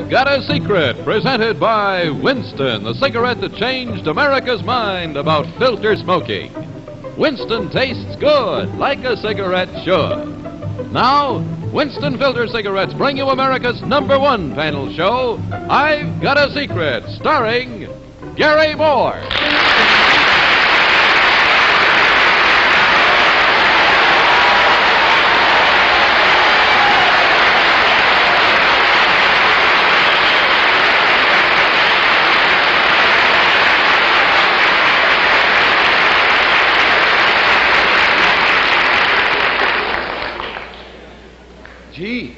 I've Got a Secret, presented by Winston, the cigarette that changed America's mind about filter smoking. Winston tastes good, like a cigarette should. Now, Winston Filter Cigarettes bring you America's #1 panel show, I've Got a Secret, starring Gary Moore. Gee,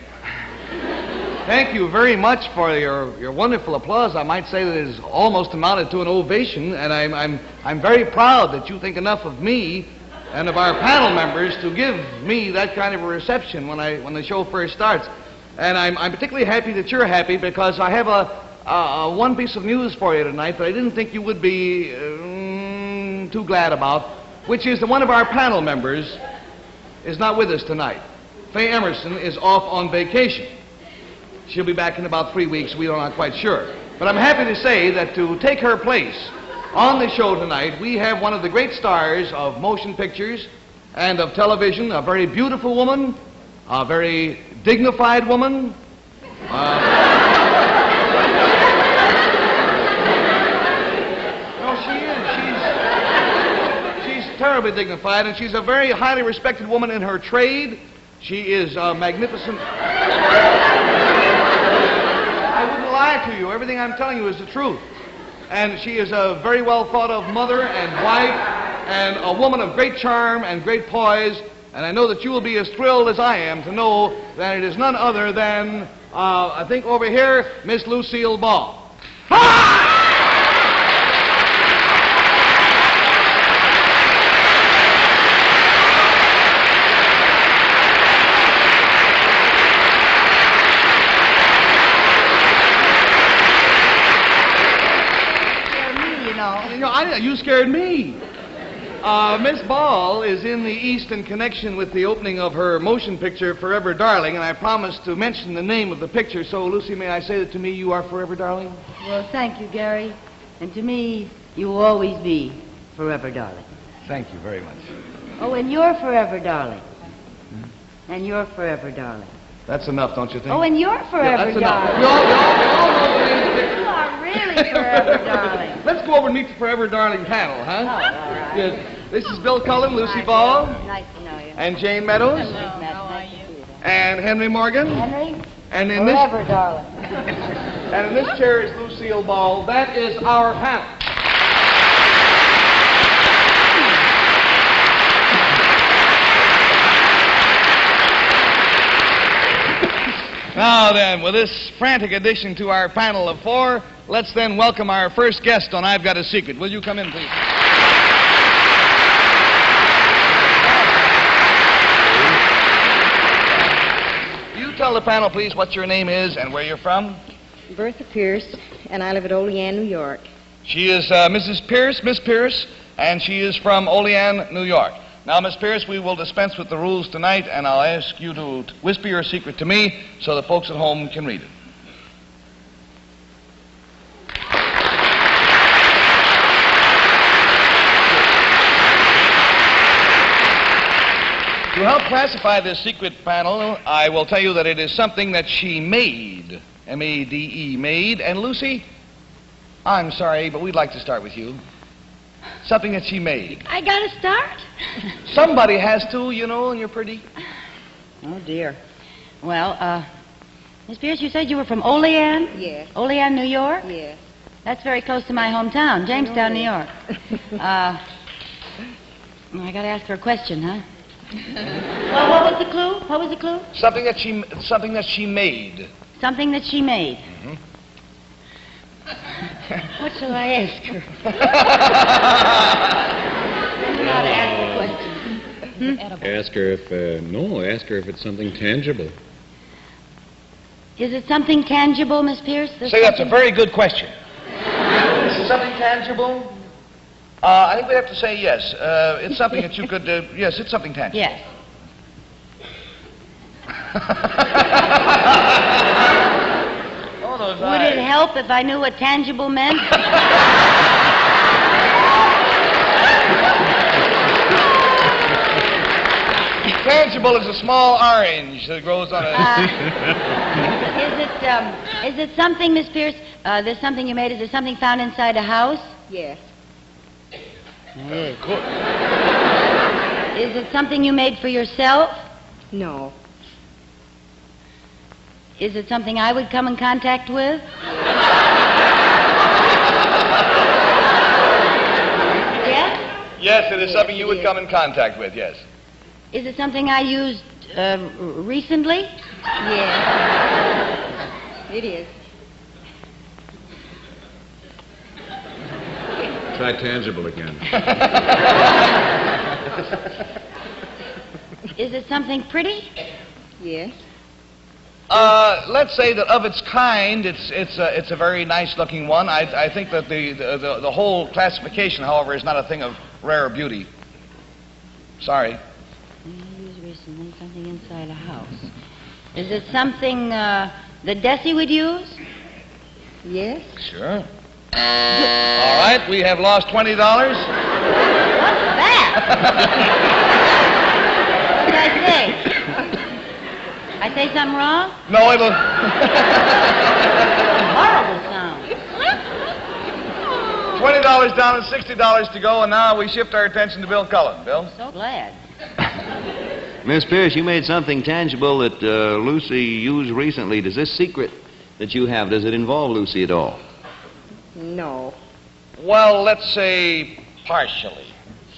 thank you very much for your wonderful applause. I might say that it has almost amounted to an ovation, and I'm very proud that you think enough of me and of our panel members to give me that kind of a reception when the show first starts. And I'm particularly happy that you're happy, because I have a one piece of news for you tonight that I didn't think you would be too glad about, which is that one of our panel members is not with us tonight. Faye Emerson is off on vacation. She'll be back in about 3 weeks. We are not quite sure. But I'm happy to say that to take her place on the show tonight, we have one of the great stars of motion pictures and of television, a very beautiful woman, a very dignified woman. No, she is. She's terribly dignified, and she's a very highly respected woman in her trade. She is magnificent. I wouldn't lie to you. Everything I'm telling you is the truth. And she is a very well thought of mother and wife and a woman of great charm and great poise. And I know that you will be as thrilled as I am to know that it is none other than, I think over here, Miss Lucille Ball. You scared me. Miss Ball is in the East in connection with the opening of her motion picture, Forever Darling, and I promised to mention the name of the picture. So, Lucy, may I say that to me you are Forever Darling? Well, thank you, Gary. And to me, you will always be Forever Darling. Thank you very much. Oh, and you're Forever Darling. And you're Forever Darling. That's enough, don't you think? Oh, and you're Forever that's Darling. Enough. We all know the name of the picture. You are really Forever Darling. Let's go over and meet the Forever Darling panel, huh? Oh, all right. Yes. This is Bill Cullen, Lucy Ball, Nice to know you. and Jane Meadows, Hello, how are you? and Henry Morgan. Henry? And in Forever Darling. And in this chair is Lucille Ball. That is our panel. Now then, with this frantic addition to our panel of 4, let's then welcome our first guest on I've Got a Secret. Will you come in, please? You tell the panel, please, what your name is and where you're from. Bertha Pierce, and I live at Olean, New York. She is Mrs. Pierce, Miss Pierce, and she is from Olean, New York. Now, Miss Pierce, we will dispense with the rules tonight, and I'll ask you to whisper your secret to me so the folks at home can read it. To help classify this secret panel, I will tell you that it is something that she made, M-A-D-E, made. And Lucy, I'm sorry, but we'd like to start with you. Something that she made. I gotta start? Somebody has to, you know, and you're pretty. Oh, dear. Well, Miss Pierce, you said you were from Olean? Yes. Olean, New York? Yes. That's very close to my hometown, Jamestown, New York. I gotta ask her a question, huh? Well, what was the clue? What was the clue? Something that she made. Something that she made. Mm-hmm. What shall I ask her? How to ask the question? Ask her if it's something tangible. Is it something tangible, Miss Pierce? Say, that's a very good question. Is it something tangible? I think we have to say yes. It's something that you could, yes, it's something tangible. Yes. Oh, no, it's it help if I knew what tangible meant? Tangible is a small orange that grows on a... Is it something, Miss Pierce, there's something you made, is it something found inside a house? Yes. Yes. Is it something you made for yourself? No. Is it something I would come in contact with? Yes? Yes, it is something you would come in contact with, yes. Is it something I used recently? Yes. It is. Try tangible again. Is it something pretty? Yes. Let's say that of its kind, it's a very nice-looking one. I think that the whole classification, however, is not a thing of rare beauty. Sorry. Used recently, something inside a house. Is it something that Desi would use? Yes. Sure. All right, we have lost $20. What's that? What did I say? I say something wrong? No, it'll... Horrible sound. $20 down and $60 to go, and now we shift our attention to Bill Cullen. Bill? So glad. Miss Pierce, you made something tangible that Lucy used recently. Does this secret that you have, does it involve Lucy at all? No. Well, let's say partially.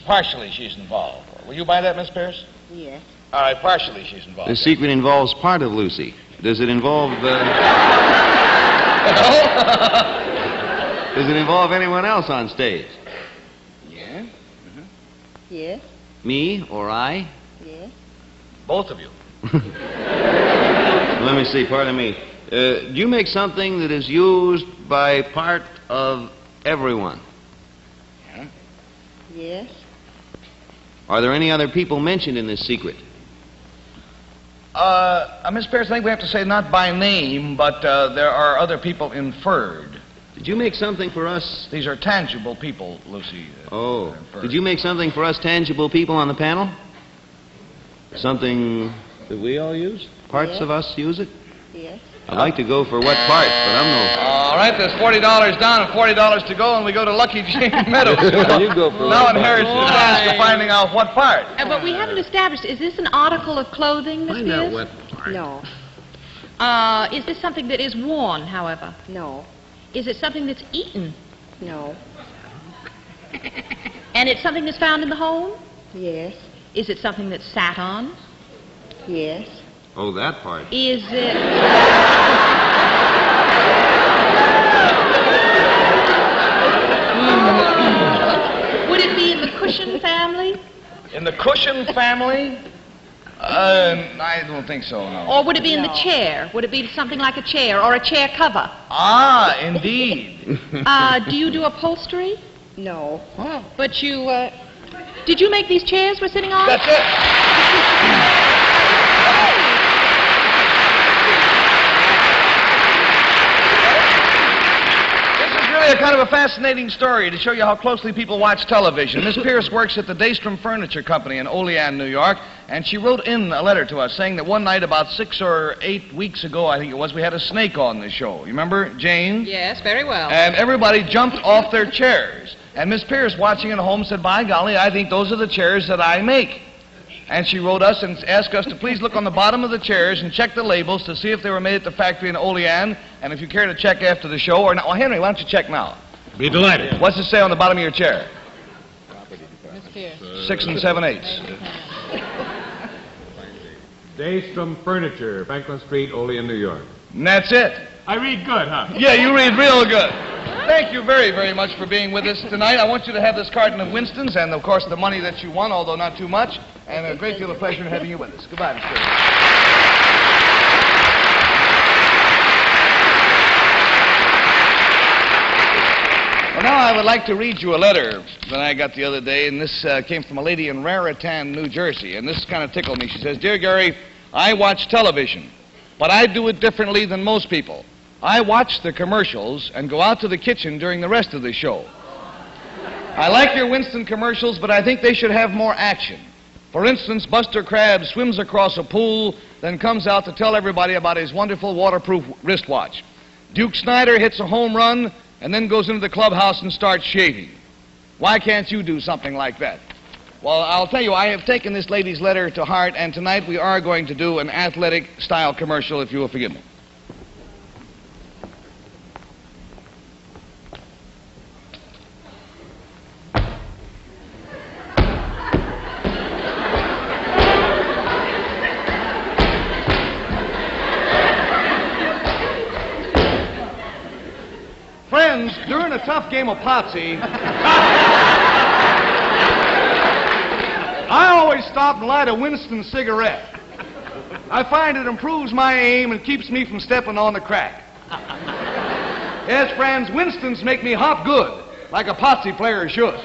Partially she's involved. Will you buy that, Miss Pierce? Yes. All right, partially she's involved. The secret involves part of Lucy. Does it involve... Does it involve anyone else on stage? Yeah? Mm-hmm. Yes. Me or I? Yes. Both of you. Let me see, pardon me. Do you make something that is used by part of everyone? Yeah? Yes. Are there any other people mentioned in this secret? Miss Pierce, I think we have to say not by name, but there are other people inferred. Did you make something for us? These are tangible people, Lucy. Oh. Did you make something for us tangible people on the panel? Something that we all use? Parts Yes. of us use it? Yes. I'd like to go for what part, but I'm no... All right, there's $40 down and $40 to go, and we go to Lucky Jane Meadows. You go for Now what inherits the part? task of finding out what part. But we haven't established, is this an article of clothing, Miss Find out Pierce? what part. No. Is this something that is worn, however? No. Is it something that's eaten? No. And it's something that's found in the home? Yes. Is it something that's sat on? Yes. Oh, that part. Is it... Would it be in the cushion family? In the cushion family? I don't think so, no. Or would it be in the No. chair? Would it be something like a chair or a chair cover? Ah, indeed. Do you do upholstery? No. But you, did you make these chairs we're sitting on? That's it. This is really a kind of a fascinating story to show you how closely people watch television. Miss Pierce works at the Daystrom Furniture Company in Olean, New York, and she wrote in a letter to us saying that one night about 6 or 8 weeks ago, I think it was, we had a snake on the show. You remember, Jane? Yes, very well. And everybody jumped off their chairs. And Miss Pierce, watching at home, said, by golly, I think those are the chairs that I make. And she wrote us and asked us to please look on the bottom of the chairs and check the labels to see if they were made at the factory in Olean, and if you care to check after the show, or not. Well, Henry, why don't you check now? Be delighted. What's it say on the bottom of your chair? Miss Pierce. 6 7/8. Daystrom Furniture, Franklin Street, Olean, New York. And that's it. I read good, huh? Yeah, you read real good. Thank you very, very much for being with us tonight. I want you to have this carton of Winston's and, of course, the money that you won, although not too much, and a great deal of pleasure in having you with us. Goodbye, Miss Pierce. Well, now I would like to read you a letter that I got the other day, and this came from a lady in Raritan, New Jersey, and this kind of tickled me. She says, Dear Gary, I watch television, but I do it differently than most people. I watch the commercials and go out to the kitchen during the rest of the show. I like your Winston commercials, but I think they should have more action. For instance, Buster Crabbe swims across a pool, then comes out to tell everybody about his wonderful waterproof wristwatch. Duke Snyder hits a home run and then goes into the clubhouse and starts shaving. Why can't you do something like that? Well, I'll tell you, I have taken this lady's letter to heart, and tonight we are going to do an athletic-style commercial, if you will forgive me. Friends, during a tough game of Potsy, I always stop and light a Winston cigarette. I find it improves my aim and keeps me from stepping on the crack. Yes, friends, Winstons make me hop good, like a Potsy player should.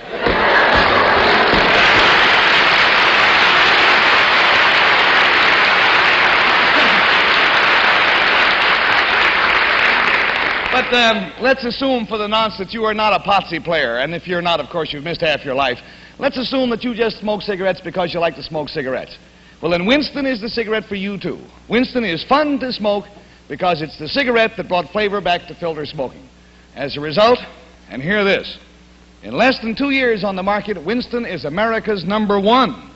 But let's assume for the nonce that you are not a Potsy player, and if you're not, of course, you've missed half your life. Let's assume that you just smoke cigarettes because you like to smoke cigarettes. Well, then Winston is the cigarette for you, too. Winston is fun to smoke because it's the cigarette that brought flavor back to filter smoking. As a result, and hear this, in less than 2 years on the market, Winston is America's #1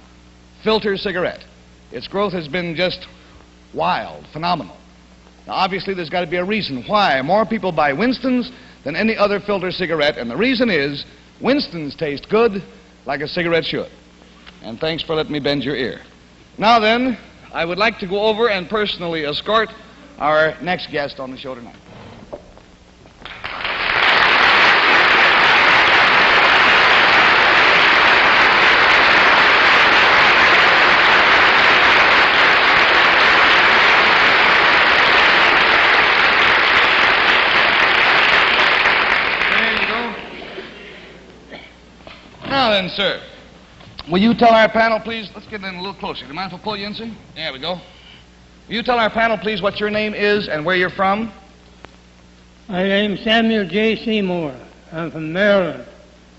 filter cigarette. Its growth has been just wild, phenomenal. Now, obviously, there's got to be a reason why more people buy Winstons than any other filter cigarette, and the reason is Winstons taste good like a cigarette should. And thanks for letting me bend your ear. Now then, I would like to go over and personally escort our next guest on the show tonight. Now then, sir, will you tell our panel, please? Let's get in a little closer. Do you mind if I pull you in, sir? There we go. Will you tell our panel, please, what your name is and where you're from? My name's Samuel J. Seymour. I'm from Maryland.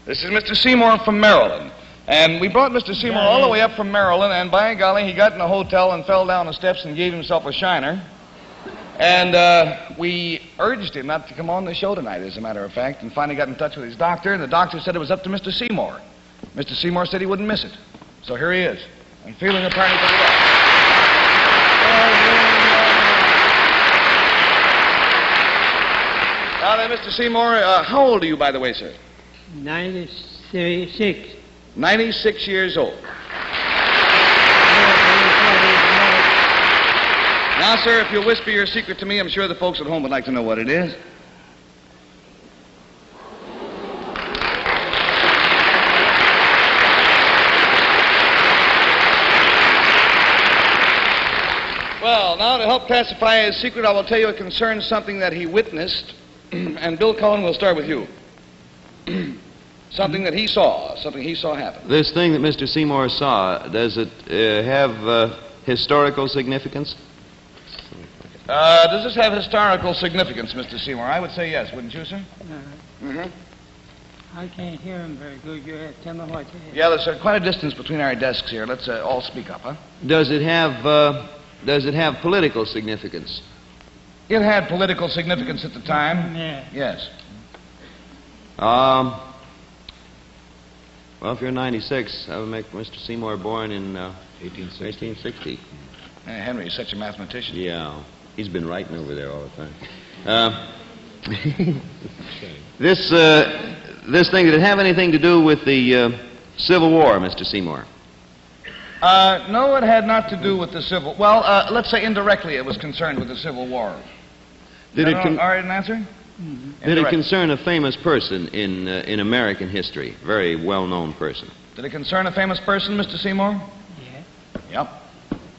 This is Mr. Seymour from Maryland. And we brought Mr. Seymour all the way up from Maryland, and by golly, he got in a hotel and fell down the steps and gave himself a shiner. And we urged him not to come on the show tonight, as a matter of fact, and finally got in touch with his doctor, and the doctor said it was up to Mr. Seymour. Mr. Seymour said he wouldn't miss it. So here he is. I'm feeling a party for the doctor. Now then, Mr. Seymour, how old are you, by the way, sir? 96. 96 years old. Now, sir, if you'll whisper your secret to me, I'm sure the folks at home would like to know what it is. Well, now, to help classify his secret, I will tell you it concerns something that he witnessed, and Bill Cullen, we'll start with you. Something that he saw, something he saw happen. This thing that Mr. Seymour saw, does it have historical significance? Does this have historical significance, Mr. Seymour? I would say yes, wouldn't you, sir? I can't hear him very good. You have to tell me what it is. Yeah, there's quite a distance between our desks here. Let's all speak up, huh? Does it have political significance? It had political significance at the time. Yeah. Yes. Well, if you're 96, that would make Mr. Seymour born in 1860. Henry is such a mathematician. Yeah. He's been writing over there all the time. This thing, did it have anything to do with the Civil War, Mr. Seymour? No, it had not to do with the Civil... Well, let's say indirectly it was concerned with the Civil War. Did it all right, an answer? Mm-hmm. Did it concern a famous person in American history? Very well-known person. Did it concern a famous person, Mr. Seymour? Yeah.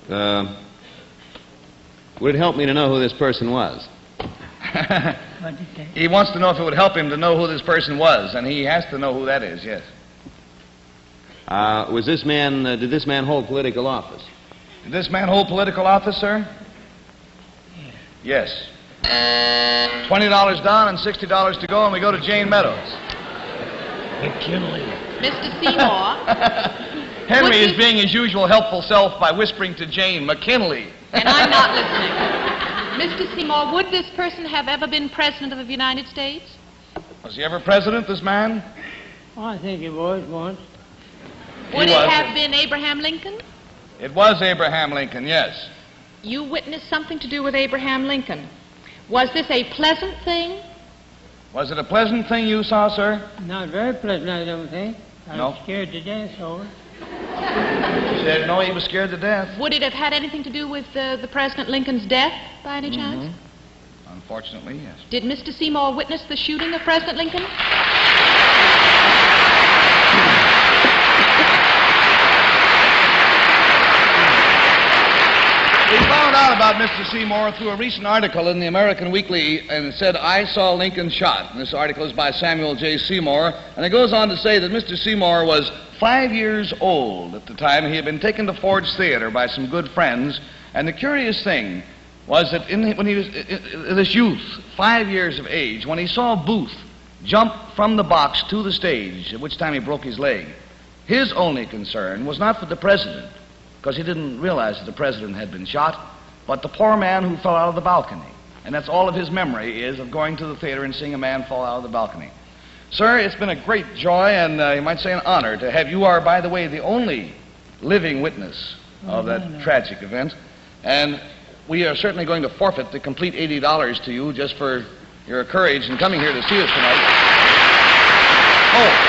Yep. Would it help me to know who this person was? What did that? He wants to know if it would help him to know who this person was, and he has to know who that is, yes. Did this man hold political office? Did this man hold political office, sir? Yeah. Yes. $20 down and $60 to go, and we go to Jane Meadows. McKinley. Mr. Seymour. Henry is being his usual helpful self by whispering to Jane, McKinley. And I'm not listening. Mr. Seymour, would this person have ever been President of the United States? Was he ever president, this man? Oh, I think he was once. Would it have been Abraham Lincoln? It was Abraham Lincoln, yes. You witnessed something to do with Abraham Lincoln. Was this a pleasant thing? Was it a pleasant thing you saw, sir? Not very pleasant, I don't think. I was scared to death over it. He said, no, he was scared to death. Would it have had anything to do with the President Lincoln's death, by any chance? Unfortunately, yes. Did Mr. Seymour witness the shooting of President Lincoln? We found out about Mr. Seymour through a recent article in the American Weekly, and it said, I saw Lincoln shot. And this article is by Samuel J. Seymour, and it goes on to say that Mr. Seymour was 5 years old at the time. He had been taken to Ford's Theater by some good friends, and the curious thing was that when he was this youth, 5 years of age, when he saw Booth jump from the box to the stage, at which time he broke his leg, his only concern was not for the president, because he didn't realize that the president had been shot, but the poor man who fell out of the balcony. And that's all of his memory is of going to the theater and seeing a man fall out of the balcony. Sir, it's been a great joy and you might say an honor to have you. Are, by the way, the only living witness of that tragic event. And we are certainly going to forfeit the complete $80 to you just for your courage in coming here to see us tonight. Oh.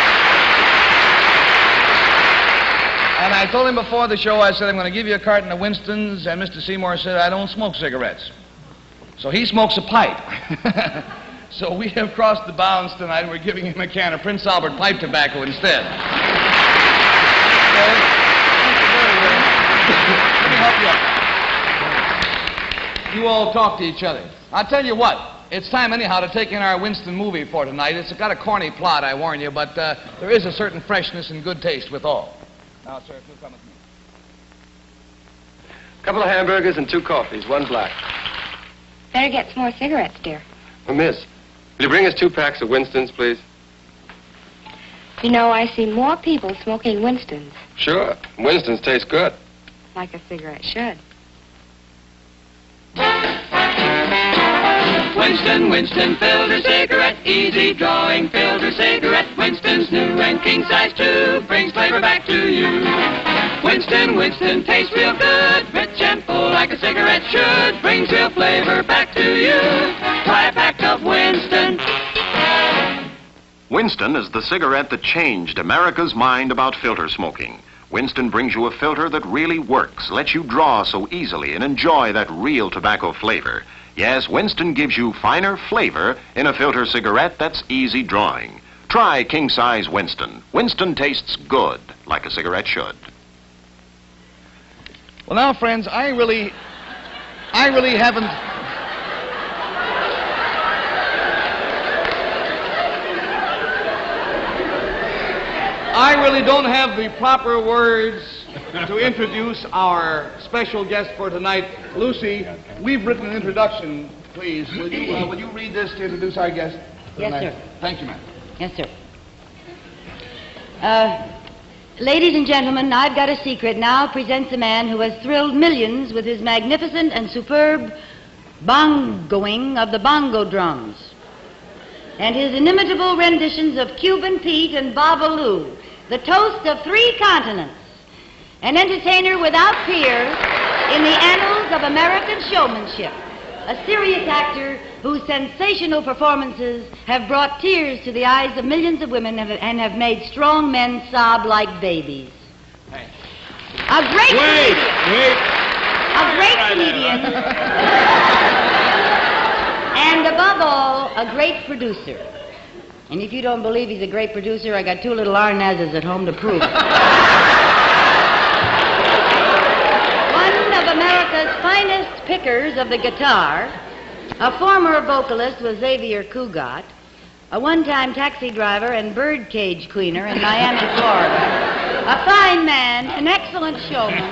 And I told him before the show, I said, I'm going to give you a carton of Winston's, and Mr. Seymour said, I don't smoke cigarettes. So he smokes a pipe. So we have crossed the bounds tonight, and we're giving him a can of Prince Albert pipe tobacco instead. Let me help you out. You all talk to each other. I'll tell you what, it's time anyhow to take in our Winston movie for tonight. It's got a corny plot, I warn you, but there is a certain freshness and good taste with all. Now, sir, if you'll come with me. A couple of hamburgers and 2 coffees, 1 black. Better get some more cigarettes, dear. Oh, miss, will you bring us 2 packs of Winston's, please? You know, I see more people smoking Winston's. Sure. Winston's taste good. Like a cigarette should. Winston, filter cigarette, easy drawing filter cigarette. Winston's new and king size too, brings flavor back to you. Winston, tastes real good, rich and full like a cigarette should, brings real flavor back to you. Try a pack of Winston. Winston is the cigarette that changed America's mind about filter smoking. Winston brings you a filter that really works, lets you draw so easily and enjoy that real tobacco flavor. Yes, Winston gives you finer flavor in a filter cigarette that's easy drawing. Try king-size Winston. Winston tastes good, like a cigarette should. Well, now, friends, I really haven't... I really don't have the proper words to introduce our special guest for tonight. Lucy, we've written an introduction, please. Will you read this to introduce our guest for Yes, tonight? sir. Thank you, ma'am. Yes, sir. Ladies and gentlemen, I've Got a Secret now presents a man who has thrilled millions with his magnificent and superb bongoing of the bongo drums and his inimitable renditions of Cuban Pete and Babalu, the toast of 3 continents, an entertainer without peer in the annals of American showmanship, a serious actor whose sensational performances have brought tears to the eyes of millions of women and have made strong men sob like babies. A great comedian, and above all, a great producer. And if you don't believe he's a great producer, I got 2 little Arnazes at home to prove it. One of America's finest pickers of the guitar, a former vocalist with Xavier Cugat, a one-time taxi driver and birdcage cleaner in Miami, Florida, a fine man, an excellent showman.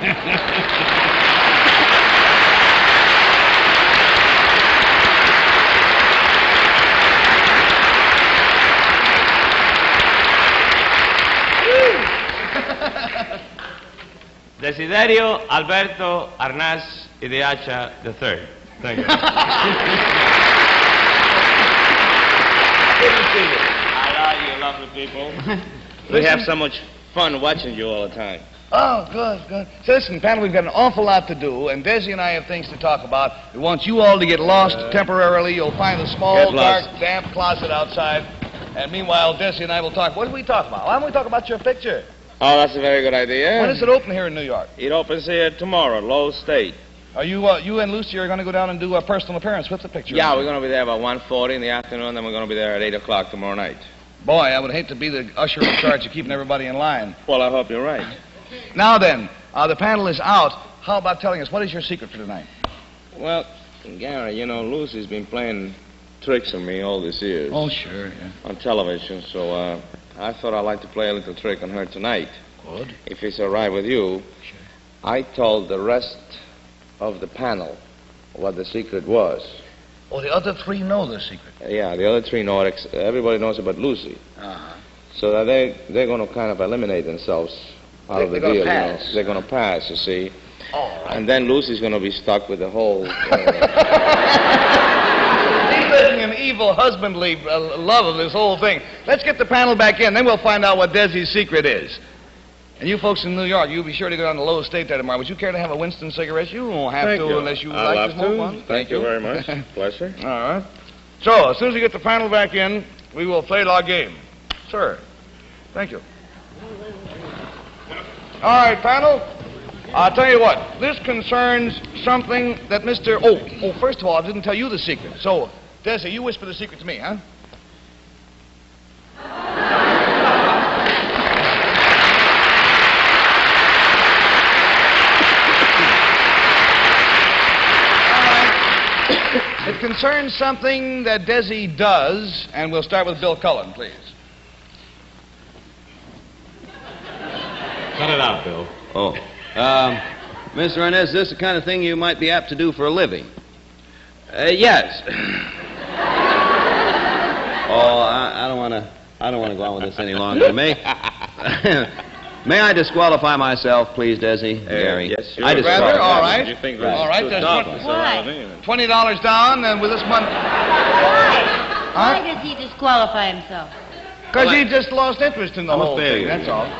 Desiderio Alberto Arnaz Ideacha III. Thank you. Good to see you. Hello, you lovely people. We have so much fun watching you all the time. Oh, good, good. So listen, panel, we've got an awful lot to do, and Desi and I have things to talk about. We want you all to get lost temporarily. You'll find a small, dark, damp closet outside. And meanwhile, Desi and I will talk. What did we talk about? Why don't we talk about your picture? Oh, that's a very good idea. When does it open here in New York? It opens here tomorrow, Lowell State. Are you and Lucy are going to go down and do a personal appearance with the picture? Yeah, we're going to be there about 1:40 in the afternoon, then we're going to be there at 8 o'clock tomorrow night. Boy, I would hate to be the usher in charge of keeping everybody in line. Well, I hope you're right. Now then, the panel is out. How about telling us, what is your secret for tonight? Well, Gary, you know, Lucy's been playing tricks on me all these years. Oh, sure, yeah. On television, so I thought I'd like to play a little trick on her tonight. Good. If it's all right with you. Sure. I told the rest of the panel what the secret was. Oh, the other three know the secret. Yeah, the other three know it. Everybody knows about Lucy. Uh-huh. So that they're going to kind of eliminate themselves out of the deal. Pass. You know? They're going to pass, you see. Oh, right. And then Lucy's going to be stuck with the whole... He's living an evil husbandly love of this whole thing. Let's get the panel back in, then we'll find out what Desi's secret is. And you folks in New York, you'll be sure to go down to Lowell State there tomorrow. Would you care to have a Winston cigarette? You won't have to unless you like to smoke one. Thank you very much. Pleasure. All right. So, as soon as we get the panel back in, we will play our game. Sir. Thank you. All right, panel. I'll tell you what. This concerns something that Mr. Oh, first of all, I didn't tell you the secret. So, Desi, you whisper the secret to me, huh? It concerns something that Desi does, and we'll start with Bill Cullen, please. Cut it out, Bill. Oh. Mr. Arnaz, is this the kind of thing you might be apt to do for a living? Yes. Oh, I don't want to go on with this any longer. May I disqualify myself, please, Desi? Gary. Yes, sure. I disqualify. All right. You think All right. There's Why? $20 down, and with this money... Why does he disqualify himself? Because he just lost interest in the whole thing, that's all. He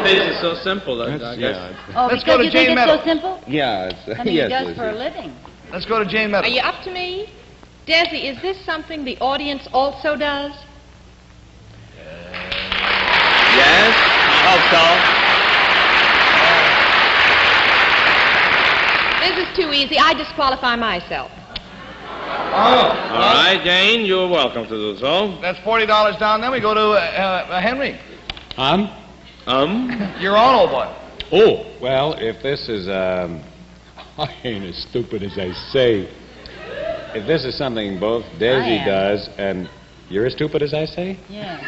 thinks it's so simple, I guess. Oh, Let's because go to you Jane think Meadows. it's so simple? Yeah, I mean, yes, he does Lucy. for a living. Let's go to Jane Are Meadows. you up to me? Desi, is this something the audience also does? Yes, I hope This is too easy. I disqualify myself. Oh. All right, Jane, you're welcome to do so. That's $40 down. Then we go to Henry. You're on, old boy. Oh, well, if this is, I ain't as stupid as I say. If this is something both Desi does and you're as stupid as I say? Yeah.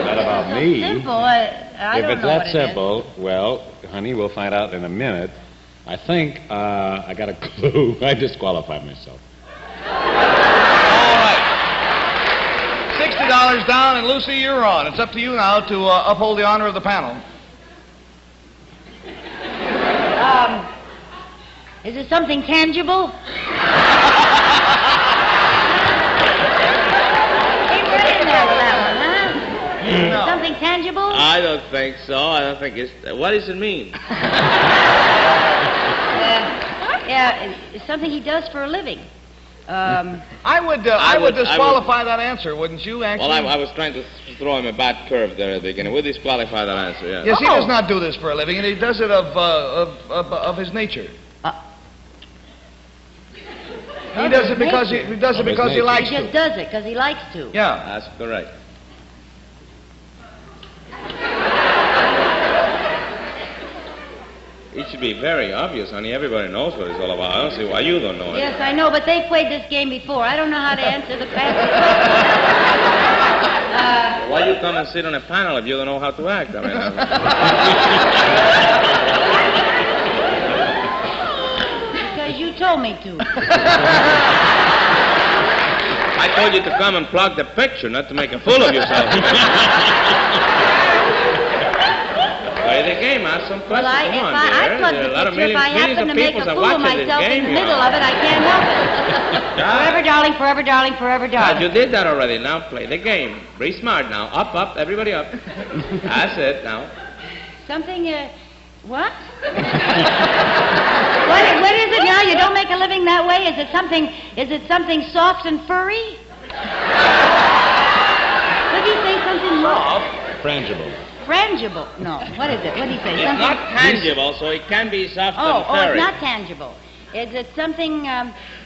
Not about me. Simple. I If don't it's know that what it is. simple, well, honey, we'll find out in a minute. I think I got a clue. I disqualified myself. All right. $60 down, and Lucy, you're on. It's up to you now to uphold the honor of the panel. Is it something tangible? Keep right in there with that one, huh? No. Something tangible? I don't think so. I don't think it's... What does it mean? Yeah, it's something he does for a living. I would disqualify that answer, wouldn't you, actually? Well, I was trying to throw him a bad curve there at the beginning. We'll disqualify that answer, yeah. Yes, he does not do this for a living, and he does it of his nature. He does it because he likes He to. just does it because he likes to. Yeah. That's correct. It should be very obvious, honey. Everybody knows what it's all about. I don't see why you don't know it. Yes, I know, but they've played this game before. I don't know how to answer the question. Why you come and sit on a panel if you don't know how to act? I mean, Because you told me to. I told you to come and plug the picture, not to make a fool of yourself. Play the game. Ask some questions. Well, Come on, I dear. plug There are a the lot of picture. If I millions happen to of make a people that fool of watch this myself in game, the you middle know. of it, I can't help it. Forever, darling, forever, darling, forever, Ah, darling. you did that already. Now play the game. Be smart now. Up, up, everybody up. That's it now. Something, what? What is it now? You don't make a living that way? Is it something soft and furry? What did he say? Something soft? Frangible. Frangible. No. What is it? What did he say? It's not tangible, so it can be soft and Oh, furry. it's not tangible. Is it something,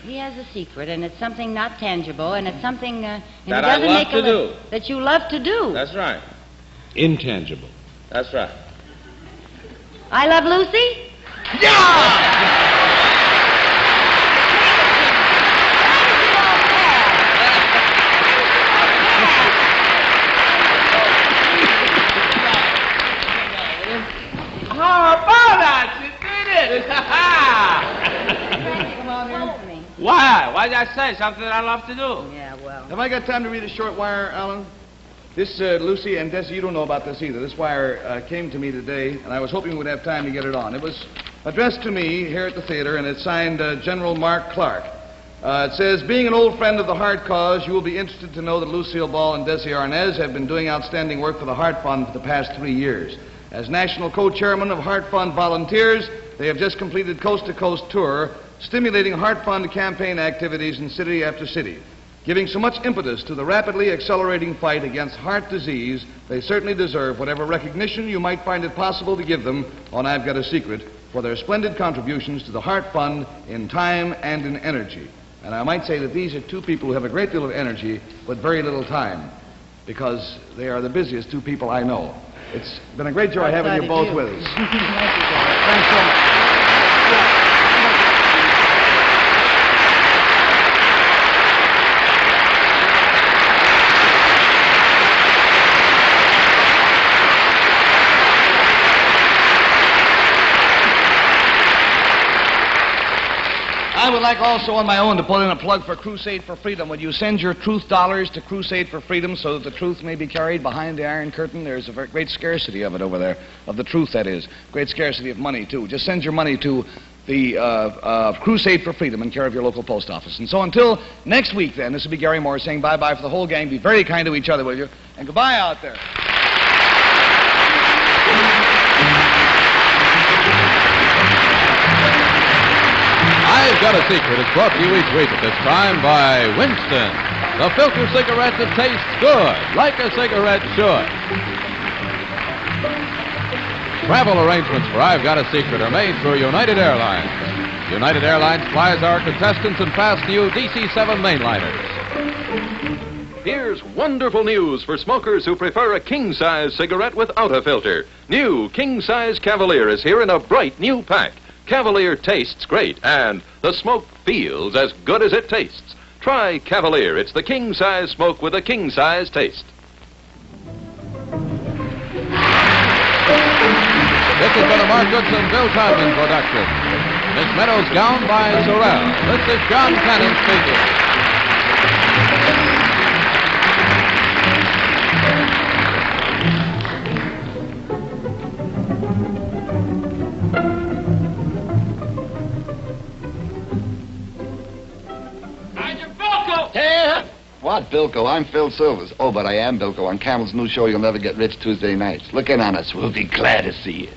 he has a secret, and it's something not tangible, and it's something, and That it I doesn't love make to do. That you love to do. That's right. Intangible. That's right. I Love Lucy? How about that? You did it! Why? Why did I say something that I love to do? Yeah, well. Have I got time to read a short wire, Alan? This, Lucy and Desi, you don't know about this either. This wire came to me today, and I was hoping we'd have time to get it on. It was addressed to me here at the theater, and it's signed General Mark Clark. It says, being an old friend of the Heart Cause, you will be interested to know that Lucille Ball and Desi Arnaz have been doing outstanding work for the Heart Fund for the past 3 years. As national co-chairman of Heart Fund volunteers, they have just completed coast-to-coast tour, stimulating Heart Fund campaign activities in city after city. Giving so much impetus to the rapidly accelerating fight against heart disease, they certainly deserve whatever recognition you might find it possible to give them on I've Got a Secret for their splendid contributions to the Heart Fund in time and in energy. And I might say that these are two people who have a great deal of energy but very little time, because they are the busiest two people I know. It's been a great joy having you both with us. Thanks so much. I would like also on my own to put in a plug for Crusade for Freedom. Would you send your truth dollars to Crusade for Freedom so that the truth may be carried behind the Iron Curtain? There's a very great scarcity of it over there, of the truth, that is. Great scarcity of money, too. Just send your money to the Crusade for Freedom in care of your local post office. And so until next week, then, this will be Gary Moore saying bye-bye for the whole gang. Be very kind to each other, will you? And goodbye out there. I've Got a Secret is brought to you each week at this time by Winston, the filter cigarette that tastes good, like a cigarette should. Travel arrangements for I've Got a Secret are made through United Airlines. United Airlines flies our contestants in fast new DC-7 mainliners. Here's wonderful news for smokers who prefer a king-size cigarette without a filter. New king-size Cavalier is here in a bright new pack. Cavalier tastes great, and the smoke feels as good as it tastes. Try Cavalier. It's the king-size smoke with a king-size taste. This has been a Mark Goodson, Bill Troutman production. Miss Meadows gowned by Sorrell. This is John Cannon speaking. What, Bilko? I'm Phil Silvers. Oh, but I am Bilko on Camel's new show, You'll Never Get Rich, Tuesday nights. Look in on us. We'll be glad to see you.